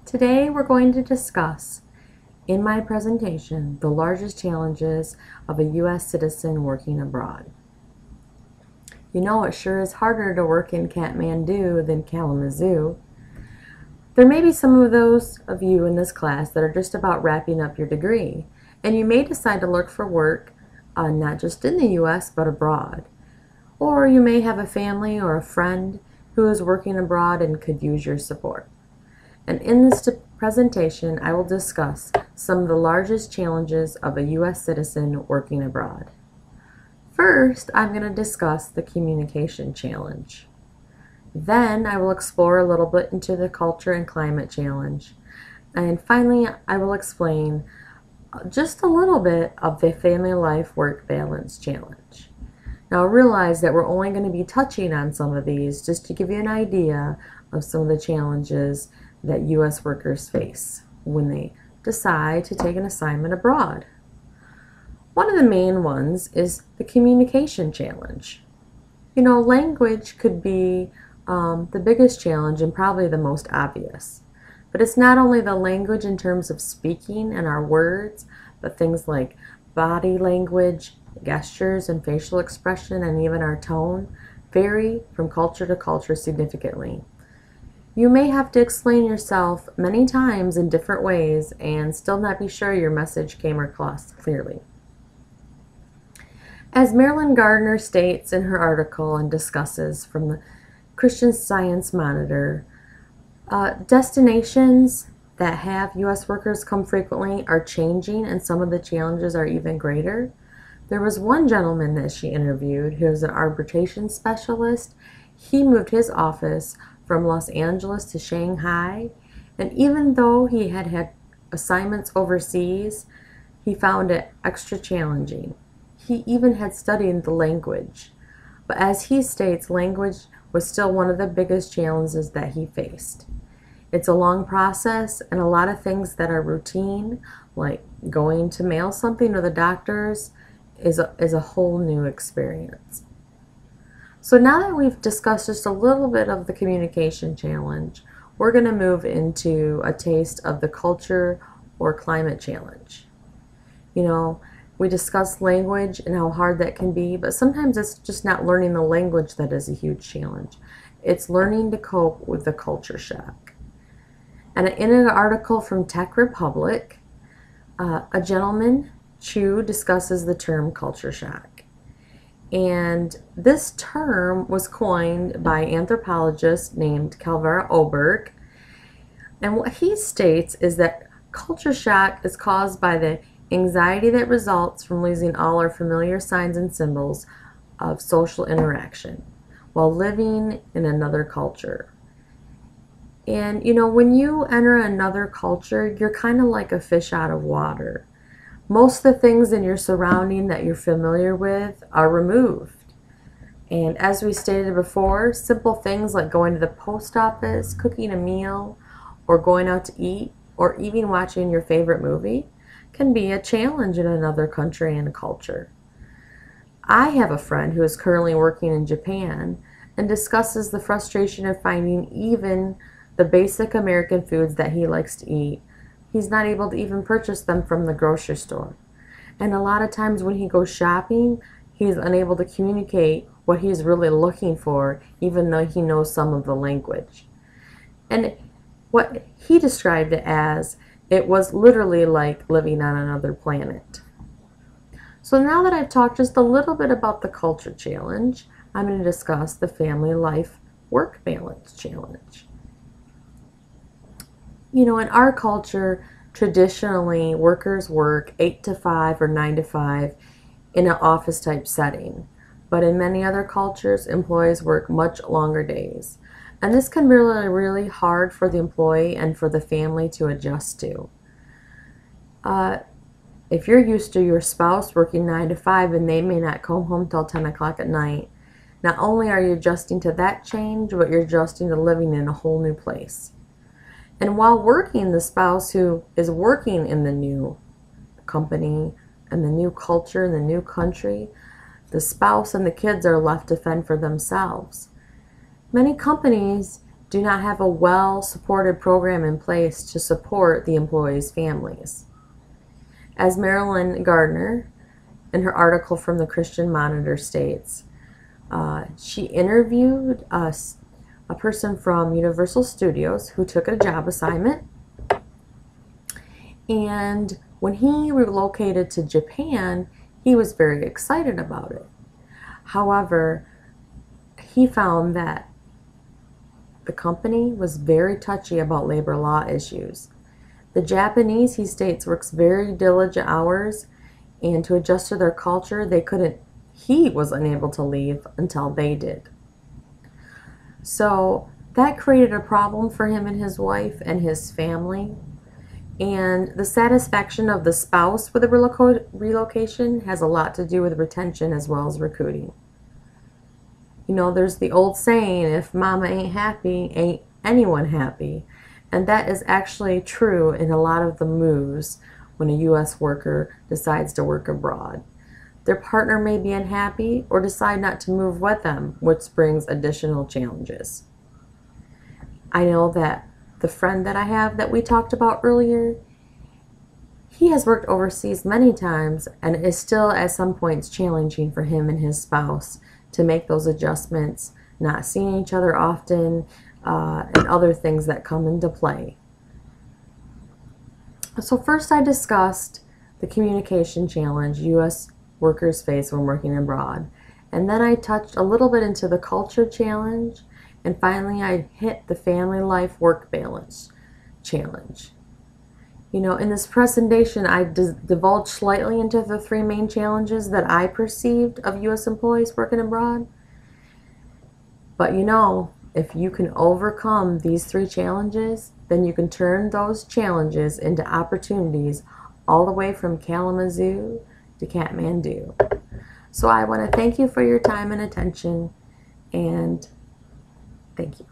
Today we're going to discuss, in my presentation, the largest challenges of a U.S. citizen working abroad. You know, it sure is harder to work in Kathmandu than Kalamazoo. There may be some of those of you in this class that are just about wrapping up your degree, and you may decide to look for work not just in the U.S. but abroad. Or you may have a family or a friend who is working abroad and could use your support. And in this presentation, I will discuss some of the largest challenges of a U.S. citizen working abroad. First, I'm going to discuss the communication challenge. Then I will explore a little bit into the culture and climate challenge. And finally, I will explain just a little bit of the family life work balance challenge. Now realize that we're only going to be touching on some of these just to give you an idea of some of the challenges that U.S. workers face when they decide to take an assignment abroad. One of the main ones is the communication challenge. You know, language could be the biggest challenge and probably the most obvious. But it's not only the language in terms of speaking and our words, but things like body language, gestures, and facial expression, and even our tone vary from culture to culture significantly. You may have to explain yourself many times in different ways and still not be sure your message came across clearly. As Marilyn Gardner states in her article and discusses from the Christian Science Monitor, destinations that have U.S. workers come frequently are changing, and some of the challenges are even greater. There was one gentleman that she interviewed who was an arbitration specialist. He moved his office from Los Angeles to Shanghai, and even though he had had assignments overseas, he found it extra challenging. He even had studied the language, but as he states, language was still one of the biggest challenges that he faced. It's a long process, and a lot of things that are routine, like going to mail something to the doctors, is a whole new experience. So now that we've discussed just a little bit of the communication challenge, we're going to move into a taste of the culture or climate challenge. You know, we discussed language and how hard that can be, but sometimes it's just not learning the language that is a huge challenge. It's learning to cope with the culture shock. And in an article from Tech Republic, a gentleman, Chu, discusses the term culture shock. And this term was coined by an anthropologist named Calvera Oberg. And what he states is that culture shock is caused by the anxiety that results from losing all our familiar signs and symbols of social interaction while living in another culture. And you know, when you enter another culture, you're kind of like a fish out of water. Most of the things in your surrounding that you're familiar with are removed. And as we stated before, simple things like going to the post office, cooking a meal, or going out to eat, or even watching your favorite movie can be a challenge in another country and culture. I have a friend who is currently working in Japan and discusses the frustration of finding even the basic American foods that he likes to eat. He's not able to even purchase them from the grocery store. And a lot of times when he goes shopping, he's unable to communicate what he's really looking for, even though he knows some of the language. And what he described it as, it was literally like living on another planet. So now that I've talked just a little bit about the culture challenge, I'm going to discuss the family life work balance challenge. You know, in our culture, traditionally, workers work 8 to 5 or 9 to 5 in an office type setting. But in many other cultures, employees work much longer days. And this can be really hard for the employee and for the family to adjust to. If you're used to your spouse working 9 to 5 and they may not come home till 10 o'clock at night, not only are you adjusting to that change, but you're adjusting to living in a whole new place. And while working, the spouse who is working in the new company and the new culture and the new country, the spouse and the kids are left to fend for themselves. Many companies do not have a well-supported program in place to support the employees' families. As Marilyn Gardner, in her article from the Christian Monitor states, she interviewed a person from Universal Studios who took a job assignment, and when he relocated to Japan, he was very excited about it. However, he found that the company was very touchy about labor law issues. The Japanese, he states, works very diligent hours, and to adjust to their culture, he was unable to leave until they did. So that created a problem for him and his wife and his family. And the satisfaction of the spouse with the relocation has a lot to do with retention as well as recruiting. You know, there's the old saying, if mama ain't happy, ain't anyone happy. And that is actually true in a lot of the moves when a U.S. worker decides to work abroad. Their partner may be unhappy or decide not to move with them, which brings additional challenges. I know that the friend that I have that we talked about earlier, he has worked overseas many times and it is still at some points challenging for him and his spouse to make those adjustments, not seeing each other often, and other things that come into play. So first I discussed the communication challenge U.S. workers face when working abroad. And then I touched a little bit into the culture challenge. And finally I hit the family life work balance challenge. You know, in this presentation I divulged slightly into the three main challenges that I perceived of U.S. employees working abroad. But you know, if you can overcome these three challenges, then you can turn those challenges into opportunities all the way from Kalamazoo to Kathmandu. So I want to thank you for your time and attention, and thank you.